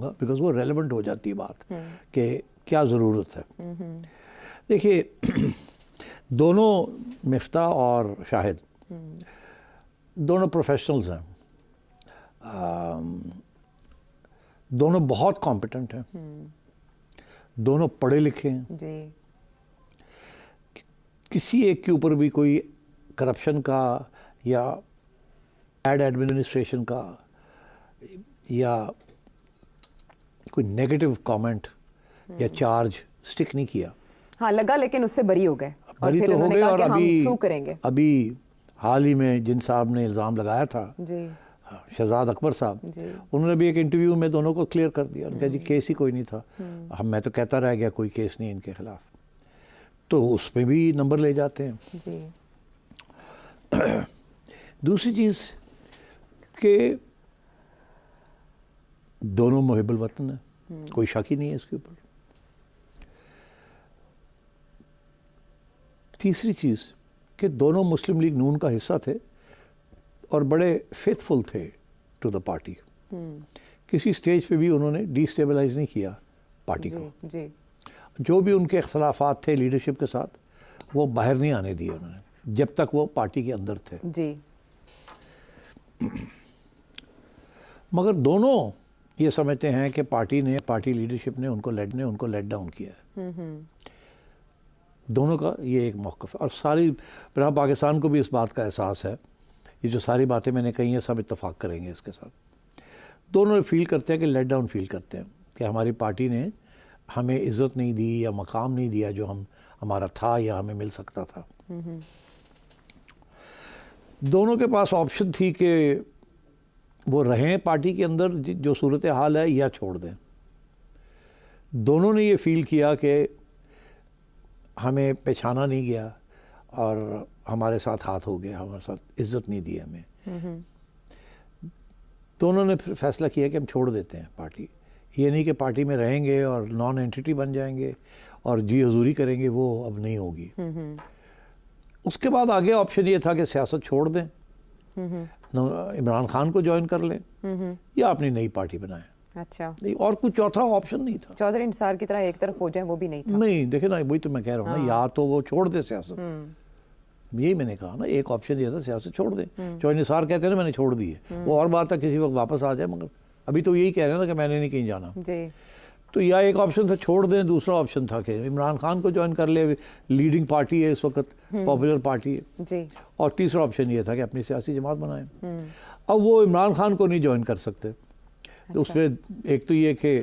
लूँगा बिकॉज वो रेलेवेंट हो जाती है बात कि क्या ज़रूरत है। देखिए दोनों मिफ्ता और शाहिद दोनों प्रोफेशनल्स हैं, दोनों बहुत कॉम्पिटेंट हैं, दोनों पढ़े लिखे हैं जी। किसी एक के ऊपर भी कोई करप्शन का या बैड एडमिनिस्ट्रेशन का या कोई नेगेटिव कमेंट या चार्ज स्टिक नहीं किया। हाँ लगा, लेकिन उससे बरी हो गए और बरी फिर तो हो उन्होंने गए। कहा और कि हम अभी सू करेंगे। अभी हाल ही में जिन साहब ने इल्ज़ाम लगाया था जी शहजाद अकबर साहब, जी उन्होंने भी एक इंटरव्यू में दोनों को क्लियर कर दिया। उनका जी केस ही कोई नहीं था, मैं तो कहता रह गया कोई केस नहीं इनके खिलाफ, तो उसमें भी नंबर ले जाते हैं। जी। दूसरी चीज़ कि दोनों मुहिब्बुल वतन है, कोई शक ही नहीं है इसके ऊपर। तीसरी चीज़ कि दोनों मुस्लिम लीग नून का हिस्सा थे और बड़े फेथफुल थे टू द पार्टी। किसी स्टेज पे भी उन्होंने डिस्टेबलाइज नहीं किया पार्टी को। जी। जो भी उनके इख्तलाफात थे लीडरशिप के साथ वो बाहर नहीं आने दिए उन्होंने जब तक वो पार्टी के अंदर थे। जी। मगर दोनों ये समझते हैं कि पार्टी लीडरशिप ने उनको लेट डाउन किया है। दोनों का ये एक मौक़िफ़ है और सारी पूरा पाकिस्तान को भी इस बात का एहसास है। ये जो सारी बातें मैंने कही हैं सब इत्तेफाक करेंगे इसके साथ। दोनों फील करते हैं कि लेट डाउन फील करते हैं कि हमारी पार्टी ने हमें इज़्ज़त नहीं दी या मकाम नहीं दिया जो हमारा था या हमें मिल सकता था। दोनों के पास ऑप्शन थी कि वो रहें पार्टी के अंदर जो सूरत हाल है या छोड़ दें। दोनों ने ये फील किया कि हमें पहचाना नहीं गया और हमारे साथ हाथ हो गया, हमारे साथ इज़्ज़त नहीं दी हमें। दोनों ने फिर फैसला किया कि हम छोड़ देते हैं पार्टी। ये नहीं कि पार्टी में रहेंगे और नॉन एंटिटी बन जाएंगे और जी हजूरी करेंगे, वो अब नहीं होगी। उसके बाद आगे ऑप्शन ये था कि सियासत छोड़ दें, इमरान खान को ज्वाइन कर लें या अपनी नई पार्टी बनाएं। अच्छा। नहीं, और कुछ चौथा ऑप्शन नहीं था। चौधरी इंतसार की तरह एक तरफ हो जाए वो भी नहीं था। नहीं, देखे ना, वही तो मैं कह रहा हूँ ना, या तो वो छोड़ दे सियासत, यही मैंने कहा ना, एक ऑप्शन ये था सियासत छोड़ दे। चौधरी निसार कहते हैं ना मैंने छोड़ दी है, वो और बात है किसी वक्त वापस आ जाए, मगर अभी तो यही कह रहे हैं ना कि मैंने नहीं कहीं जाना जी। तो या एक ऑप्शन था छोड़ दें, दूसरा ऑप्शन था कि इमरान खान को ज्वाइन कर ले, लीडिंग पार्टी है इस वक्त, पॉपुलर पार्टी है जी। और तीसरा ऑप्शन ये था कि अपनी सियासी जमात बनाएं। अब वो इमरान खान को नहीं ज्वाइन कर सकते। तो उसमें एक तो ये कि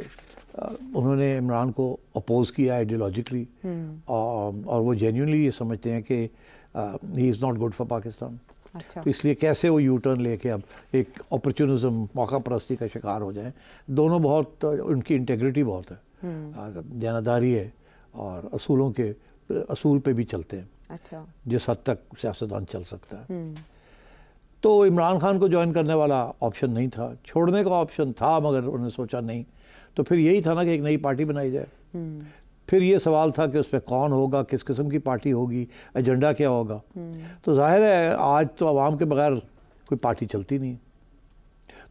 उन्होंने इमरान को अपोज किया आइडियोलॉजिकली और वो जेन्युइनली ये समझते हैं कि he is not good for Pakistan. अच्छा। तो इसलिए कैसे वो यू टर्न लेके अब एक अपॉर्चुनिज्म, मौका परस्ती का शिकार हो जाएं। दोनों बहुत, उनकी इंटेग्रिटी बहुत है, दयानतदारी है और असूल पे भी चलते हैं। अच्छा। जिस हद तक सियासतदान चल सकता है। तो इमरान खान को ज्वाइन करने वाला ऑप्शन नहीं था, छोड़ने का ऑप्शन था, मगर उन्होंने सोचा नहीं। तो फिर यही था ना कि एक नई पार्टी बनाई जाए। फिर ये सवाल था कि उसमें कौन होगा, किस किस्म की पार्टी होगी, एजेंडा क्या होगा। तो जाहिर है आज तो आवाम के बगैर कोई पार्टी चलती नहीं,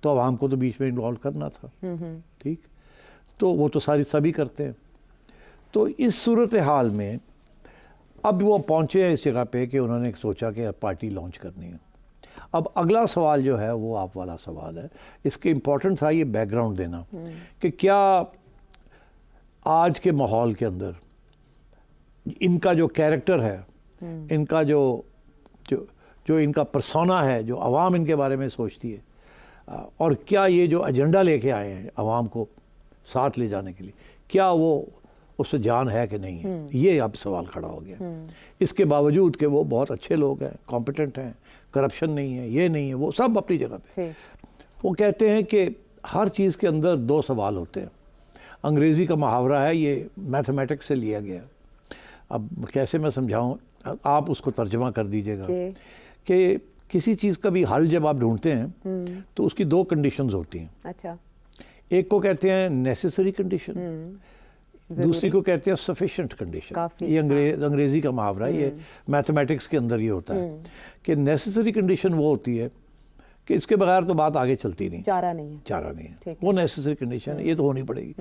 तो आवाम को तो बीच में इन्वॉल्व करना था। ठीक, तो वो तो सभी करते हैं। तो इस सूरत हाल में अब वो पहुँचे हैं इस जगह पे कि उन्होंने सोचा कि पार्टी लॉन्च करनी है। अब अगला सवाल जो है वो आप वाला सवाल है। इसके इम्पोर्टेंट था ये बैकग्राउंड देना कि क्या आज के माहौल के अंदर इनका जो कैरेक्टर है, इनका जो इनका पर्सोना है, जो आवाम इनके बारे में सोचती है, और क्या ये जो एजेंडा लेके आए हैं आवाम को साथ ले जाने के लिए, क्या वो उससे जान है कि नहीं है, ये अब सवाल खड़ा हो गया। इसके बावजूद कि वो बहुत अच्छे लोग हैं, कॉम्पिटेंट हैं, करप्शन नहीं है, ये नहीं है, वो सब अपनी जगह पे। वो कहते हैं कि हर चीज़ के अंदर दो सवाल होते हैं। अंग्रेज़ी का मुहावरा है, ये मैथमेटिक्स से लिया गया। अब कैसे मैं समझाऊं, आप उसको तर्जमा कर दीजिएगा कि किसी चीज़ का भी हल जब आप ढूंढते हैं तो उसकी दो कंडीशंस होती हैं। अच्छा। एक को कहते हैं नेसेसरी कंडीशन, दूसरी को कहते हैं सफिशिएंट कंडीशन। ये अंग्रेज़ी का मुहावरा है, ये मैथमेटिक्स के अंदर ये होता है कि नेसेसरी कंडीशन वो होती है कि इसके बगैर तो बात आगे चलती नहीं, चारा नहीं है। चारा नहीं है, ठीक वो नेसेसरी कंडीशन है, ये तो होनी पड़ेगी।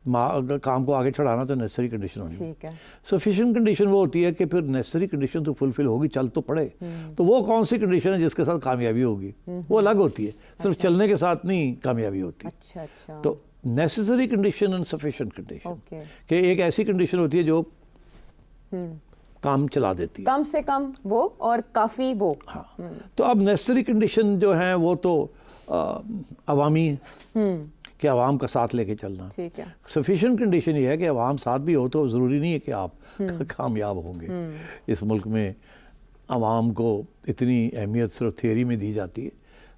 अगर काम को आगे चढ़ाना तो नेसेसरी कंडीशन होनी है। ठीक है। सफिशिएंट कंडीशन वो होती है कि फिर नेसेसरी कंडीशन तो फुलफिल होगी, चल तो पड़े। तो वो कौन सी कंडीशन है जिसके साथ कामयाबी होगी, वो अलग होती है, सिर्फ चलने के साथ नहीं कामयाबी होती। अच्छा अच्छा। तो necessary condition and sufficient condition, okay. कि एक ऐसी कंडीशन होती है जो काम चला देती है, कम से कम वो और काफी वो। हाँ। तो अब नेसेसरी कंडीशन जो है वो तो अवामी कि आवाम का साथ लेके चलना। ठीक है। सफिशिएंट कंडीशन ये है कि आवाम साथ भी हो तो ज़रूरी नहीं है कि आप कामयाब होंगे। इस मुल्क में आवाम को इतनी अहमियत सिर्फ थियरी में दी जाती है,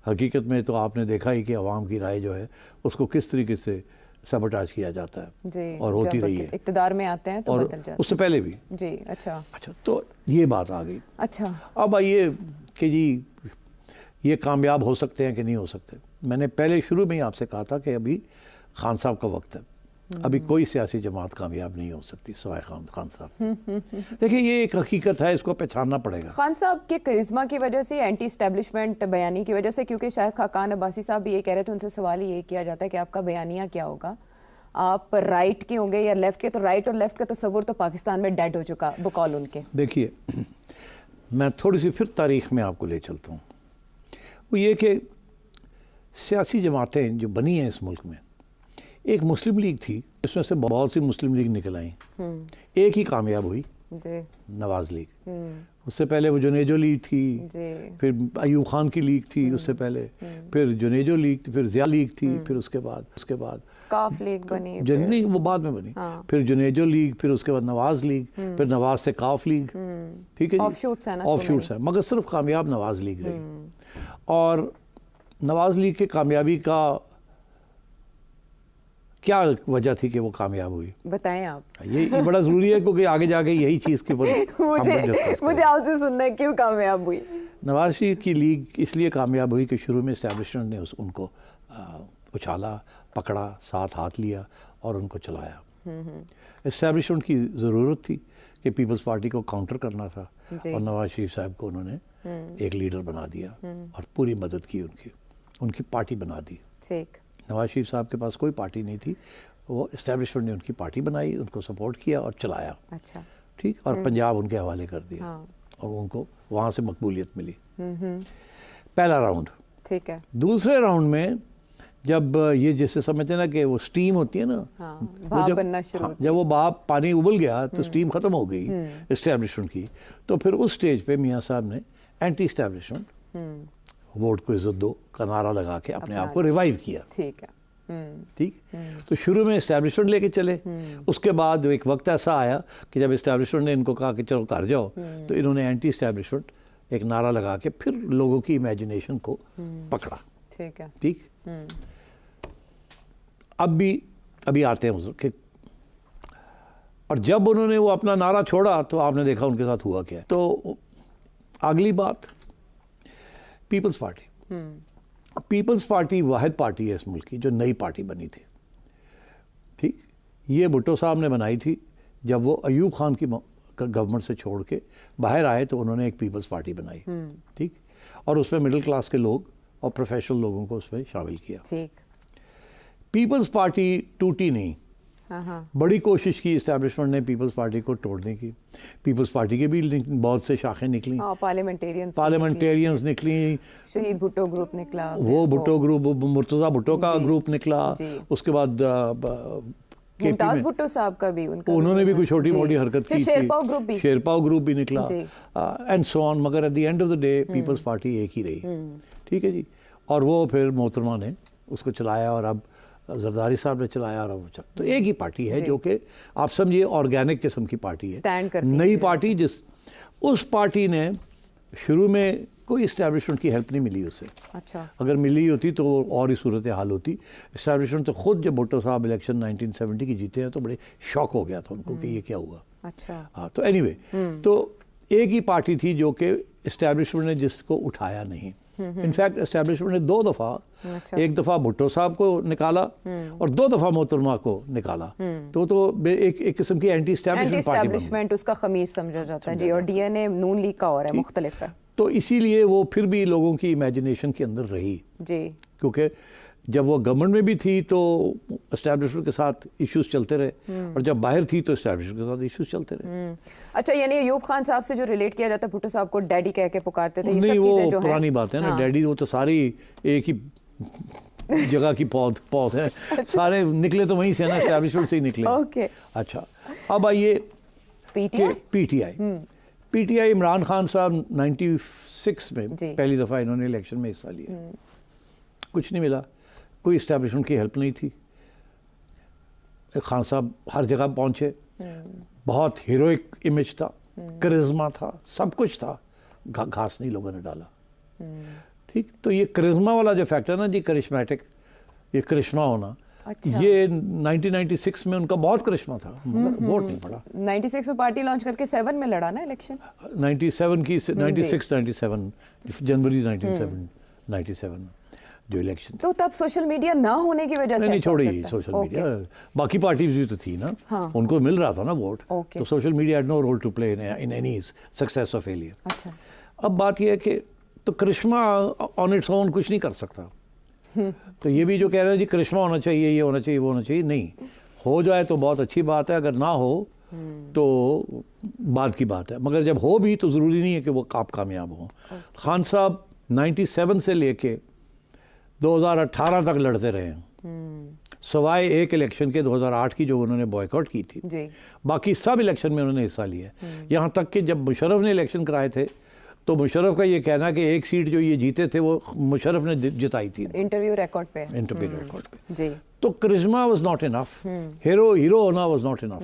हकीकत में तो आपने देखा ही कि आवाम की राय जो है उसको किस तरीके से सबटाज किया जाता है जी, और होती रही है। इक़्तिदार में आते हैं तो और बदल जाते उससे पहले भी। जी। अच्छा अच्छा, तो ये बात आ गई। अच्छा। अब आइए कि जी ये कामयाब हो सकते हैं कि नहीं हो सकते। मैंने पहले शुरू में ही आपसे कहा था कि अभी खान साहब का वक्त है, अभी कोई सियासी जमात कामयाब नहीं हो सकती सिवाय खान साहब। देखिए ये एक हकीकत है, इसको पहचानना पड़ेगा। खान साहब के करिश्मा की वजह से, एंटी एस्टेब्लिशमेंट बयानी की वजह से, क्योंकि शायद खाकान अब्बासी साहब भी ये कह रहे थे, उनसे सवाल ये किया जाता है कि आपका बयानिया क्या होगा, आप राइट के होंगे या लेफ्ट के। तो राइट और लेफ्ट का तस्वुर तो पाकिस्तान में डेड हो चुका बकौल उनके। देखिए मैं थोड़ी सी फिर तारीख में आपको ले चलता हूँ। वो ये कि सियासी जमातें जो बनी हैं इस मुल्क में, एक मुस्लिम लीग थी, इसमें से बहुत सी मुस्लिम लीग निकल आई, एक ही कामयाब हुई जी। नवाज लीग। उससे पहले वो जुनेजो लीग थी जी। फिर अयूब खान की लीग थी उससे पहले, फिर जुनेजो लीग थी, फिर जिया लीग थी, फिर उसके बाद काफ लीग बनी, नहीं वो बाद में बनी। हाँ। फिर जुनेजो लीग, फिर उसके बाद नवाज लीग, फिर नवाज से काफ लीग। ठीक है, ऑफशूट्स हैं ना, ऑफशूट्स हैं, मगर सिर्फ कामयाब नवाज लीग रही। और नवाज लीग की कामयाबी का क्या वजह थी कि वो कामयाब हुई, बताएं आप। ये बड़ा ज़रूरी है क्योंकि आगे जाके यही चीज़ के ऊपर मुझे आपसे सुनना है क्यों कामयाब हुई। नवाज शरीफ की लीग इसलिए कामयाब हुई कि शुरू में इस्टेब्लिशमेंट ने उनको उछाला, पकड़ा, साथ हाथ लिया और उनको चलाया। इस्टेब्लिशमेंट की ज़रूरत थी कि पीपल्स पार्टी को काउंटर करना था और नवाज शरीफ साहब को उन्होंने एक लीडर बना दिया और पूरी मदद की, उनकी पार्टी बना दी। ठीक। नवाज शरीफ साहब के पास कोई पार्टी नहीं थी, वो इस्टेब्लिशमेंट ने उनकी पार्टी बनाई, उनको सपोर्ट किया और चलाया। अच्छा। ठीक, और पंजाब उनके हवाले कर दिया। हाँ। और उनको वहाँ से मकबूलियत मिली। पहला राउंड। ठीक है। दूसरे राउंड में जब ये जैसे समझते हैं ना कि वो स्टीम होती है ना, हाँ, भाप बनना शुरू जब वो भाप पानी उबल गया तो स्टीम खत्म हो गई इस्टेब्लिशमेंट की, तो फिर उस स्टेज पे मियाँ साहब ने एंटी इस्टेब्लिशमेंट वोट को इज्जत दो का नारा लगा के अपने आप को रिवाइव किया। ठीक है। ठीक। तो शुरू में इस्टेब्लिशमेंट लेके चले, उसके बाद एक वक्त ऐसा आया कि जब इस्टेब्लिशमेंट ने इनको कहा कि चलो घर जाओ, तो इन्होंने एंटी इस्टेब्लिशमेंट एक नारा लगा के फिर लोगों की इमेजिनेशन को पकड़ा। ठीक है। ठीक। अभी आते हैं कि और जब उन्होंने वो अपना नारा छोड़ा तो आपने देखा उनके साथ हुआ क्या है। तो अगली बात, पीपल्स पार्टी वाहिद पार्टी है इस मुल्क की जो नई पार्टी बनी थी। ठीक, ये भुट्टो साहब ने बनाई थी जब वो अयूब खान की गवर्नमेंट से छोड़ के बाहर आए तो उन्होंने एक पीपल्स पार्टी बनाई। ठीक, और उसमें मिडिल क्लास के लोग और प्रोफेशनल लोगों को उसमें शामिल किया। ठीक। पीपल्स पार्टी टूटी नहीं, हाँ। बड़ी कोशिश की इस्टेब्लिशमेंट ने पीपल्स पार्टी को तोड़ने की। पीपल्स पार्टी के भी बहुत से शाखें निकली, पार्लियामेंटेरियंस निकली, शहीद भुट्टो ग्रुप निकला, वो भुट्टो ग्रुप, मुर्तज़ा भुट्टो का ग्रुप निकला, उसके बाद मुमताज भुट्टो साहब का भी, उन्होंने भी कोई छोटी मोटी हरकत की, शेरपाव ग्रुप भी निकला एंड सो ऑन। मगर at the end of the day People's Party एक ही रही। ठीक है जी। और वो फिर मोहतरमा ने उसको चलाया और अब जरदारी साहब ने चलाया और अब तो एक ही पार्टी है जो कि आप समझिए ऑर्गेनिक किस्म की पार्टी है, नई पार्टी। उस पार्टी ने शुरू में कोई इस्टेब्लिशमेंट की हेल्प नहीं मिली उसे। अच्छा। अगर मिली होती तो और ही सूरत हाल होती। इस्टेब्लिशमेंट तो खुद जब भुट्टो साहब इलेक्शन 1970 की जीते हैं तो बड़े शॉक हो गया था उनको कि ये क्या हुआ। अच्छा। हाँ, तो एनीवे तो एक ही पार्टी थी जो कि इस्टेब्लिशमेंट ने जिसको उठाया नहीं। इनफैक्ट इस्टेब्लिशमेंट ने 2 दफ़ा, एक दफ़ा भुट्टो साहब को निकाला और 2 दफ़ा मोहतरमा को निकाला। तो एक किस्म की एंटी इस्टेब्लिशमेंट उसका खमीर समझा जाता है जी। और डीएनए नून लीग का और है, मुख्तलिफ है। तो इसीलिए वो फिर भी लोगों की इमेजिनेशन के अंदर रही जी। क्योंकि जब वो गवर्नमेंट में भी थी तो एस्टैब्लिशमेंट के साथ इश्यूज चलते रहे और जब बाहर थी तो एस्टैब्लिशमेंट के साथ इश्यूज चलते रहे। अच्छा, यानी अयूब खान साहब से जो रिलेट किया जाता है, भुट्टो साहब को डैडी कह के पुकारते थे, ये नहीं सब वो चीजें जो पुरानी बात है ना। हाँ। डैडी वो तो सारी एक ही जगह की पौध है, सारे निकले तो वहीं से ना, एस्टैब्लिशमेंट से ही निकले। ओके। अच्छा, अब आइए पीटीआई। पीटीआई इमरान खान साहब 96 में जी। पहली दफ़ा इन्होंने इलेक्शन में हिस्सा लिया, कुछ नहीं मिला, कोई इस्टेब्लिशमेंट की हेल्प नहीं थी। खान साहब हर जगह पहुंचे, बहुत हीरोइक इमेज था, करिश्मा था, सब कुछ था, घास नहीं लोगों ने डाला। ठीक, तो ये करिश्मा वाला जो फैक्टर ना जी, करिश्मेटिक, ये करिश्मा होना, अच्छा। ये 1996 में उनका बहुत करिश्मा था, मगर वोट नहीं पड़ा। 96 में पार्टी लॉन्च करके 7 में लड़ा ना इलेक्शन। 97 की 97 जनवरी 97 जो इलेक्शन। तो तब सोशल मीडिया ना होने की वजह से नहीं ऐसा हो छोड़ी सकता है। Social okay. मीडिया, बाकी पार्टीज भी तो थी ना, हाँ। उनको मिल रहा था ना वोट, ओके। तो social media had no role to play in any success और फेलियर। अच्छा। अब बात यह है कि तो करिश्मा ऑन इट्स ओन कुछ नहीं कर सकता। तो ये भी जो कह रहे हैं जी करिश्मा होना चाहिए, ये होना चाहिए, वो होना चाहिए, नहीं, हो जाए तो बहुत अच्छी बात है, अगर ना हो तो बाद की बात है, मगर जब हो भी तो ज़रूरी नहीं है कि वो आप कामयाब हों। खान साहब 97 से लेके 2018 तक लड़ते रहे हैं, सवाए एक इलेक्शन के 2008 की जो उन्होंने बॉयकॉट की थी, जी। बाकी सब इलेक्शन में उन्होंने हिस्सा लिया। यहाँ तक कि जब मुशर्रफ ने इलेक्शन कराए थे तो मुशर्रफ का ये कहना कि एक सीट जो ये जीते थे वो मुशर्रफ ने जिताई थी, इंटरव्यू रिकॉर्ड पे। इंटरव्यू रिकॉर्ड पे। जी। तो करिश्मा वाज नॉट इनफ, हीरो होना वाज नॉट इनफ।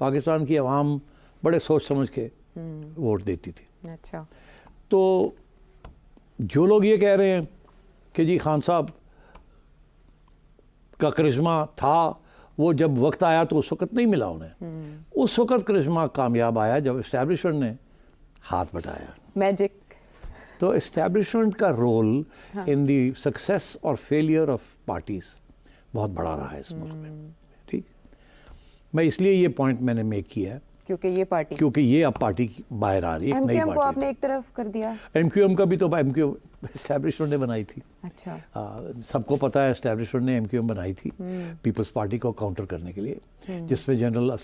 पाकिस्तान की आवाम बड़े सोच समझ के वोट देती थी। अच्छा। तो जो लोग ये कह रहे हैं कि जी खान साहब का करिश्मा था, वो जब वक्त आया तो उस वक्त नहीं मिला उन्हें, उस वक्त करिश्मा कामयाब आया जब एस्टैब्लिशमेंट ने हाथ बटाया। मैजिक। तो एस्टैब्लिशमेंट का रोल इन दी सक्सेस और फेलियर ऑफ पार्टीज बहुत बड़ा रहा है इस मुल्क में। ठीक, मैं इसलिए ये पॉइंट मैंने मेक किया है क्योंकि ये पार्टी, क्योंकि ये अब पार्टी बाहर आ रही है, एक नई एमक्यूएम को पार्टी। आपने एक तरफ कर दिया। एमक्यूएम का भी तो एमक्यूएम एस्टैब्लिशमेंट ने बनाई थी। अच्छा। सबको पता है एस्टैब्लिशमेंट ने एमक्यूएम बनाई थी पीपल्स पार्टी को काउंटर करने के लिए, जिसमें जनरल असलम